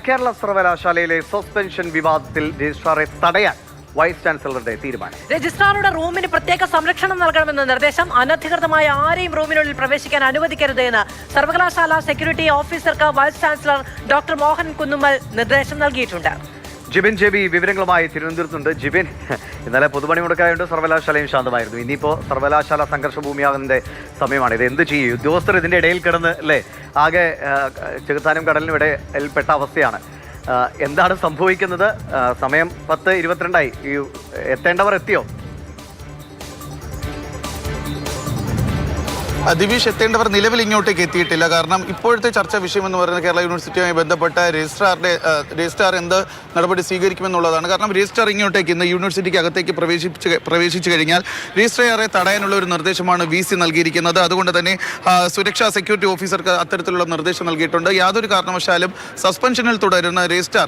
കേരള സർവകലാശാലയിലെ സസ്പെൻഷൻ വിവാദത്തിൽ രജിസ്ട്രാറെ തടയാൻ വൈസ് ചാൻസലറുടെ തീരുമാനം. രജിസ്ട്രാറുടെ റൂമിന് പ്രത്യേക സംരക്ഷണം നൽകണമെന്ന നിർദ്ദേശം. അനധികൃതമായ ആരെയും റൂമിനുള്ളിൽ പ്രവേശിക്കാൻ അനുവദിക്കരുത് എന്ന് സർവകലാശാല സെക്യൂരിറ്റി ഓഫീസർക്ക് vice chancellor doctor Mohan Kunnummal നിർദ്ദേശം നൽകിയിട്ടുണ്ട്. ജിബിൻ ജെബി വിവരങ്ങളുമായി തിരുവനന്തപുരത്തുണ്ട്. ജിബിൻ, ഇന്നലെ പൊതുപണി മുടക്കായതുകൊണ്ട് സർവകലാശാലയും ശാന്തമായിരുന്നു. ഇനിയിപ്പോൾ സർവകലാശാല സംഘർഷ ഭൂമിയാകുന്നതിന്റെ സമയമാണ്. ഇത് എന്ത് ചെയ്യും? ഉദ്യോഗസ്ഥർ ഇതിന്റെ ഇടയിൽ കിടന്ന് അല്ലേ ആകെ ചെകുത്താനും കടലിനും ഇടയിൽപ്പെട്ട അവസ്ഥയാണ്. എന്താണ് സംഭവിക്കുന്നത്? സമയം 10:22 ഈ എത്തേണ്ടവർ എത്തിയോ? ദിവിഷ്, എത്തേണ്ടവർ നിലവിൽ ഇങ്ങോട്ടേക്ക് എത്തിയിട്ടില്ല. കാരണം ഇപ്പോഴത്തെ ചർച്ചാ വിഷയം എന്ന് പറയുന്നത് കേരള യൂണിവേഴ്സിറ്റിയുമായി ബന്ധപ്പെട്ട രജിസ്ട്രാർ എന്ത് നടപടി സ്വീകരിക്കുമെന്നുള്ളതാണ്. കാരണം രജിസ്ട്രാർ ഇങ്ങോട്ടേക്ക് ഇന്ന് യൂണിവേഴ്സിറ്റിക്ക് അകത്തേക്ക് പ്രവേശിച്ചു കഴിഞ്ഞാൽ രജിസ്ട്രാറെ തടയാനുള്ള ഒരു നിർദ്ദേശമാണ് VC നൽകിയിരിക്കുന്നത്. അതുകൊണ്ട് തന്നെ സുരക്ഷാ സെക്യൂരിറ്റി ഓഫീസർക്ക് അത്തരത്തിലുള്ള നിർദ്ദേശം നൽകിയിട്ടുണ്ട്. യാതൊരു കാരണവശാലും സസ്പെൻഷനിൽ തുടരുന്ന രജിസ്ട്രാർ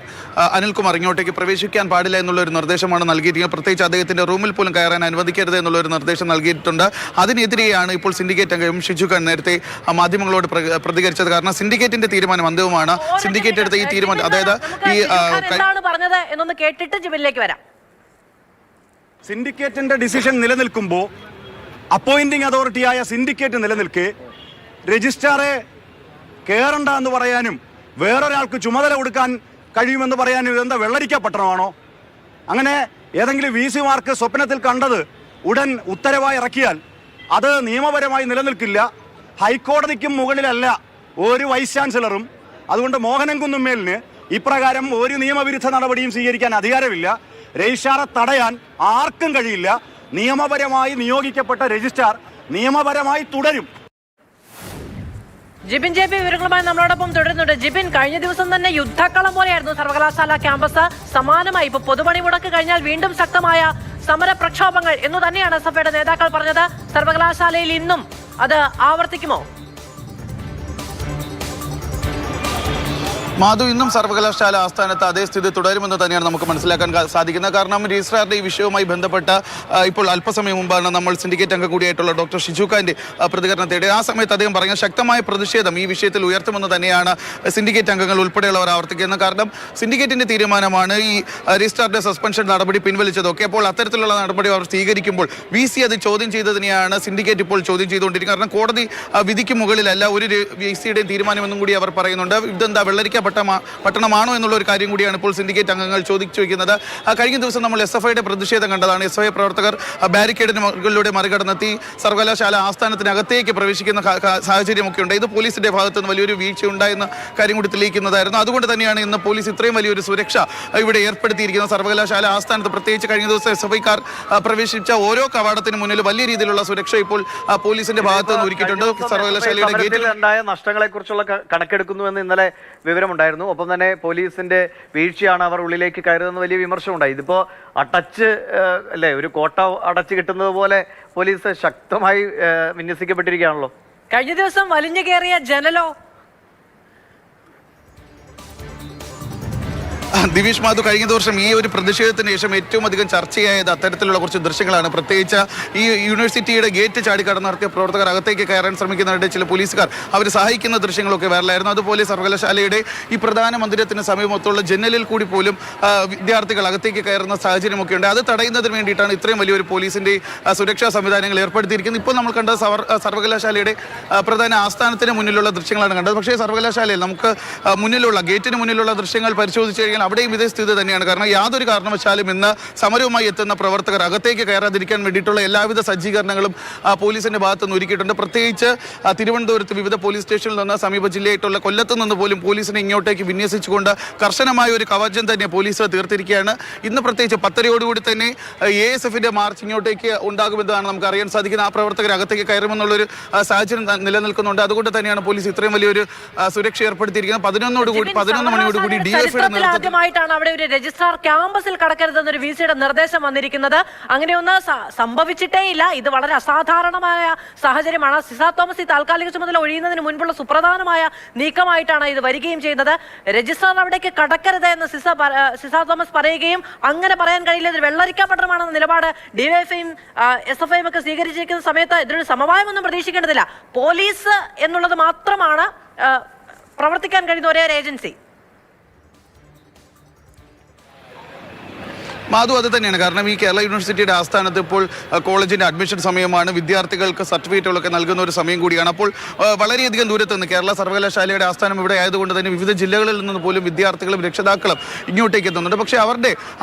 അനിൽകുമാർ ഇങ്ങോട്ടേക്ക് പ്രവേശിക്കാൻ പാടില്ല എന്നുള്ള ഒരു നിർദ്ദേശമാണ് നൽകിയിരിക്കുന്നത്. പ്രത്യേകിച്ച് അദ്ദേഹത്തിന്റെ റൂമിൽ പോലും കയറാൻ അനുവദിക്കരുത് എന്നുള്ള ഒരു നിർദ്ദേശം നൽകിയിട്ടുണ്ട്. അതിനെതിരെയാണ് ഇപ്പോൾ സിൻഡിക്കേറ്റ് അംഗം ഷിജുഖാൻ നേരത്തെ മാധ്യമങ്ങളോട് പ്രതികരിച്ചത്. കാരണം സിൻഡിക്കേറ്റിന്റെ തീരുമാനം അന്തിമമാണ്. സിൻഡിക്കേറ്റ് എടുത്ത ഈ തീരുമാനം, അതായത് സിൻഡിക്കേറ്റിന്റെ ഡിസിഷൻ നിലനിൽക്കുമ്പോൾ അപ്പോയിന്റിംഗ് അതോറിറ്റിയായ സിൻഡിക്കേറ്റ് നിലനിൽക്കെ രജിസ്ട്രാറെ കയറണ്ട എന്ന് പറയാനും വേറൊരാൾക്ക് ചുമതല കൊടുക്കാൻ കഴിയുമെന്ന് പറയാനും ഇതെന്താ വെള്ളരിക്ക പട്ടണമാണോ? അങ്ങനെ ഏതെങ്കിലും VC മാർക്ക് സ്വപ്നത്തിൽ കണ്ടത് ഉടൻ ഉത്തരവായി ഇറക്കിയാൽ അത് നിയമപരമായി നിലനിൽക്കില്ല. ഹൈക്കോടതിക്കും മുകളിലല്ല ഒരു വൈസ് ചാൻസലറും. അതുകൊണ്ട് മോഹനൻ കുന്നുമ്മേലിന് ഇപ്രകാരം ഒരു നിയമവിരുദ്ധ നടപടിയും സ്വീകരിക്കാൻ അധികാരമില്ല. രജിസ്ട്രാറെ തടയാൻ ആർക്കും കഴിയില്ല. നിയമപരമായി നിയോഗിക്കപ്പെട്ട രജിസ്ട്രാർ നിയമപരമായി തുടരും. ജിബിൻ ജെബി വിവരങ്ങളുമായി നമ്മളോടൊപ്പം തുടരുന്നുണ്ട്. ജിബിൻ, കഴിഞ്ഞ ദിവസം തന്നെ യുദ്ധക്കളം പോലെയായിരുന്നു സർവകലാശാല ക്യാമ്പസ്. സമാനമായി ഇപ്പൊ പൊതുപണി മുടക്ക് കഴിഞ്ഞാൽ വീണ്ടും ശക്തമായ സമര പ്രക്ഷോഭങ്ങൾ എന്ന് തന്നെയാണ് SFIയുടെ നേതാക്കൾ പറഞ്ഞത്. സർവകലാശാലയിൽ ഇന്നും അത് ആവർത്തിക്കുമോ? മാധു, ഇന്നും സർവകലാശാല ആസ്ഥാനത്ത് അതേ സ്ഥിതി തുടരുമെന്ന് തന്നെയാണ് നമുക്ക് മനസ്സിലാക്കാൻ സാധിക്കുന്നത്. കാരണം രജിസ്ട്രാറുടെ ഈ വിഷയവുമായി ബന്ധപ്പെട്ട ഇപ്പോൾ അല്പസമയം മുമ്പാണ് നമ്മൾ സിൻഡിക്കേറ്റ് അംഗം കൂടിയായിട്ടുള്ള ഡോക്ടർ ഷിജുഖാന്റെ പ്രതികരണത്തേടെ. ആ സമയത്ത് അദ്ദേഹം പറഞ്ഞ ശക്തമായ പ്രതിഷേധം ഈ വിഷയത്തിൽ ഉയർത്തുമെന്ന് തന്നെയാണ് സിൻഡിക്കേറ്റ് അംഗങ്ങൾ ഉൾപ്പെടെയുള്ളവർ ആവർത്തിക്കുന്നത്. കാരണം സിൻഡിക്കേറ്റിന്റെ തീരുമാനമാണ് ഈ രജിസ്ട്രാറുടെ സസ്പെൻഷൻ നടപടി പിൻവലിച്ചതൊക്കെ. അപ്പോൾ അത്തരത്തിലുള്ള നടപടി അവർ സ്വീകരിക്കുമ്പോൾ VC അത് ചോദ്യം ചെയ്തതിനെയാണ് സിൻഡിക്കേറ്റ് ഇപ്പോൾ ചോദ്യം ചെയ്തുകൊണ്ടിരിക്കുന്നത്. കാരണം കോടതി വിധിക്ക് മുകളിലല്ല ഒരു VCയുടെയും തീരുമാനമെന്നും കൂടി അവർ പറയുന്നുണ്ട്. ഇതെന്താ വെള്ളരിക്ക പട്ടണമാണോ എന്നുള്ള ഒരു കാര്യം കൂടിയാണ് ഇപ്പോൾ സിൻഡിക്കേറ്റ് അംഗങ്ങൾ ചോദിച്ചു വയ്ക്കുന്നത്. കഴിഞ്ഞ ദിവസം നമ്മൾ SFIയുടെ പ്രതിഷേധം കണ്ടതാണ്. SFI പ്രവർത്തകർ ബാരിക്കേഡിന് മുകളിലൂടെ മറികടന്നെത്തി സർവകലാശാല ആസ്ഥാനത്തിനകത്തേക്ക് പ്രവേശിക്കുന്ന സാഹചര്യമൊക്കെ ഉണ്ട്. ഇത് പോലീസിന്റെ ഭാഗത്ത് നിന്ന് വലിയൊരു വീഴ്ച ഉണ്ടായെന്ന കാര്യം കൂടി തെളിയിക്കുന്നതായിരുന്നു. അതുകൊണ്ട് തന്നെയാണ് ഇന്ന് പോലീസ് ഇത്രയും വലിയൊരു സുരക്ഷ ഇവിടെ ഏർപ്പെടുത്തിയിരിക്കുന്നത്. സർവകലാശാല ആസ്ഥാനത്ത് പ്രത്യേകിച്ച് കഴിഞ്ഞ ദിവസം SFIക്കാർ പ്രവേശിച്ച ഓരോ കവാടത്തിന് മുന്നിൽ വലിയ രീതിയിലുള്ള സുരക്ഷ ഇപ്പോൾ പോലീസിന്റെ ഭാഗത്ത് നിന്ന് ഒരുക്കിയിട്ടുണ്ട്. സർവകലാശാലയുടെ ഗേറ്റിൽ ഉണ്ടായ നഷ്ടങ്ങളെ കുറിച്ചുള്ള കണക്കെടുക്കുന്നുവെന്ന് ഇന്നലെ വിവരമുണ്ടായിരുന്നു. ഒപ്പം തന്നെ പോലീസിന്റെ വീഴ്ചയാണ് അവർ ഉള്ളിലേക്ക് കയറുന്നതെന്ന് വലിയ വിമർശനമുണ്ടായി. ഇതിപ്പോ അടച്ച് അല്ലേ, ഒരു കോട്ട അടച്ചു കിട്ടുന്നത് പോലെ പോലീസ് ശക്തമായി വിന്യസിക്കപ്പെട്ടിരിക്കുകയാണല്ലോ. കഴിഞ്ഞ ദിവസം വലിഞ്ഞു കയറിയ ജനലോ? ദിവിഷ്, മാധു, കഴിഞ്ഞ ദിവസം ഈ ഒരു പ്രതിഷേധത്തിന് ശേഷം ഏറ്റവും അധികം ചർച്ചയായത് അത്തരത്തിലുള്ള കുറച്ച് ദൃശ്യങ്ങളാണ്. പ്രത്യേകിച്ച് ഈ യൂണിവേഴ്സിറ്റിയുടെ ഗേറ്റ് ചാടിക്കടന്ന് നടത്തിയ പ്രവർത്തകർ അകത്തേക്ക് കയറാൻ ശ്രമിക്കുന്നവരുടെ ചില പോലീസുകാർ അവർ സഹായിക്കുന്ന ദൃശ്യങ്ങളൊക്കെ വൈറലായിരുന്നു. അതുപോലെ സർവകലാശാലയുടെ ഈ പ്രധാന മന്ദിരത്തിന് സമീപത്തുള്ള ജനലിൽ കൂടി പോലും വിദ്യാർത്ഥികൾ അകത്തേക്ക് കയറുന്ന സാഹചര്യമൊക്കെ ഉണ്ട്. അത് തടയുന്നതിന് വേണ്ടിയിട്ടാണ് ഇത്രയും വലിയൊരു പോലീസിന്റെ സുരക്ഷാ സംവിധാനങ്ങൾ ഏർപ്പെടുത്തിയിരിക്കുന്നത്. ഇപ്പോൾ നമ്മൾ കണ്ടത് സർവകലാശാലയുടെ പ്രധാന ആസ്ഥാനത്തിന് മുന്നിലുള്ള ദൃശ്യങ്ങളാണ് കണ്ടത്. പക്ഷേ സർവകലാശാലയിൽ നമുക്ക് മുന്നിലുള്ള ഗേറ്റിന് മുന്നിലുള്ള ദൃശ്യങ്ങൾ പരിശോധിച്ച് കഴിഞ്ഞാൽ അവിടെയും ഇതേ സ്ഥിതി തന്നെയാണ്. കാരണം യാതൊരു കാരണവശാലും ഇന്ന് സമരവുമായി എത്തുന്ന പ്രവർത്തകർ അകത്തേക്ക് കയറാതിരിക്കാൻ വേണ്ടിയിട്ടുള്ള എല്ലാവിധ സജ്ജീകരണങ്ങളും പോലീസിന്റെ ഭാഗത്ത് നിന്ന് ഒരുക്കിയിട്ടുണ്ട്. പ്രത്യേകിച്ച് തിരുവനന്തപുരത്ത് വിവിധ പോലീസ് സ്റ്റേഷനിൽ നിന്ന് സമീപ ജില്ലയായിട്ടുള്ള കൊല്ലത്ത് നിന്ന് പോലും പോലീസിനെ ഇങ്ങോട്ടേക്ക് വിന്യസിച്ചുകൊണ്ട് കർശനമായ ഒരു കവചം തന്നെ പോലീസ് തീർത്തിരിക്കുകയാണ്. ഇന്ന് പ്രത്യേകിച്ച് 10:30 തന്നെ ASFന്റെ മാർച്ച് ഇങ്ങോട്ടേക്ക് ഉണ്ടാകുമെന്നാണ് നമുക്ക് അറിയാൻ സാധിക്കുന്നത്. ആ പ്രവർത്തകർ അകത്തേക്ക് കയറുമെന്നുള്ളൊരു സാഹചര്യം നിലനിൽക്കുന്നുണ്ട്. അതുകൊണ്ട് തന്നെയാണ് പോലീസ് ഇത്രയും വലിയൊരു സുരക്ഷ ഏർപ്പെടുത്തിയിരിക്കുന്നത്. 11 മണിയോടുകൂടി DFIയുടെ ആദ്യമായിട്ടാണ് അവിടെ ഒരു രജിസ്ട്രാർ ക്യാമ്പസിൽ കടക്കരുതെന്നൊരു VCയുടെ നിർദ്ദേശം വന്നിരിക്കുന്നത്. അങ്ങനെയൊന്നും സംഭവിച്ചിട്ടേ ഇല്ല. ഇത് വളരെ അസാധാരണമായ സാഹചര്യമാണ്. സിസ തോമസ് ഈ താൽക്കാലിക ചുമതല ഒഴിയുന്നതിന് മുൻപുള്ള സുപ്രധാനമായ നീക്കമായിട്ടാണ് ഇത് വരികയും ചെയ്യുന്നത്. രജിസ്ട്രാർ അവിടേക്ക് കടക്കരുത് എന്ന് സിസ തോമസ് പറയുകയും അങ്ങനെ പറയാൻ കഴിയില്ല, ഇത് വെള്ളരിക്ക പട്ടണമാണെന്ന നിലപാട് DYFIയും SFIയും ഒക്കെ സ്വീകരിച്ചിരിക്കുന്ന സമയത്ത് ഇതിനൊരു സമവായമൊന്നും പ്രതീക്ഷിക്കേണ്ടതില്ല. പോലീസ് എന്നുള്ളത് മാത്രമാണ് പ്രവർത്തിക്കാൻ കഴിയുന്ന ഒരേ ഏജൻസി. മാധു അത് തന്നെയാണ്. കാരണം ഈ കേരള യൂണിവേഴ്സിറ്റിയുടെ ആസ്ഥാനത്ത് ഇപ്പോൾ കോളേജിന്റെ അഡ്മിഷൻ സമയമാണ്, വിദ്യാർത്ഥികൾക്ക് സർട്ടിഫിക്കറ്റുകളൊക്കെ നൽകുന്ന ഒരു സമയം കൂടിയാണ്. അപ്പോൾ വളരെയധികം ദൂരത്ത് നിന്ന് കേരള സർവകലാശാലയുടെ ആസ്ഥാനം ഇവിടെ ആയതുകൊണ്ട് തന്നെ വിവിധ ജില്ലകളിൽ നിന്ന് പോലും വിദ്യാർത്ഥികളും രക്ഷിതാക്കളും ഇങ്ങോട്ടേക്ക് എത്തുന്നുണ്ട്. പക്ഷേ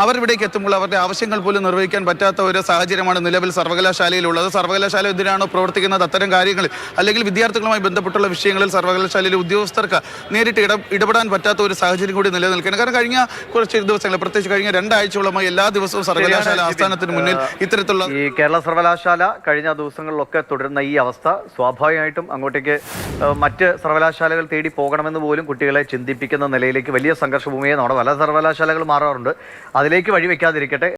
അവർ ഇവിടേക്ക് എത്തുമ്പോൾ അവരുടെ ആവശ്യങ്ങൾ പോലും നിർവഹിക്കാൻ പറ്റാത്ത ഒരു സാഹചര്യമാണ് നിലവിൽ സർവകലാശാലയിലുള്ളത്. സർവകലാശാല എന്തിനാണോ പ്രവർത്തിക്കുന്നത് അത്തരം കാര്യങ്ങളിൽ അല്ലെങ്കിൽ വിദ്യാർത്ഥികളുമായി ബന്ധപ്പെട്ടുള്ള വിഷയങ്ങളിൽ സർവകലാശാലയിലെ ഉദ്യോഗസ്ഥർക്ക് നേരിട്ട് ഇടപെടാൻ പറ്റാത്ത ഒരു സാഹചര്യം കൂടി നിലനിൽക്കുകയാണ്. കാരണം കഴിഞ്ഞ കുറച്ച് ദിവസങ്ങൾ, പ്രത്യേകിച്ച് കഴിഞ്ഞ 2 ആഴ്ചയോളമായി എല്ലാ ദിവസവും സർവകലാശാല ആസ്ഥാനത്തിന് മുന്നിൽ ഇത്തരത്തിലുള്ള ഈ കേരള സർവകലാശാല കഴിഞ്ഞ ദിവസങ്ങളിലൊക്കെ തുടരുന്ന ഈ അവസ്ഥ സ്വാഭാവികമായിട്ടും അങ്ങോട്ടേക്ക് മറ്റ് സർവകലാശാലകൾ തേടി പോകണമെന്ന് പോലും കുട്ടികളെ ചിന്തിപ്പിക്കുന്ന നിലയിലേക്ക് വലിയ സംഘർഷഭൂമിയെ നമ്മുടെ പല സർവകലാശാലകൾ മാറാറുണ്ട്. അതിലേക്ക് വഴിവെക്കാതിരിക്കട്ടെ.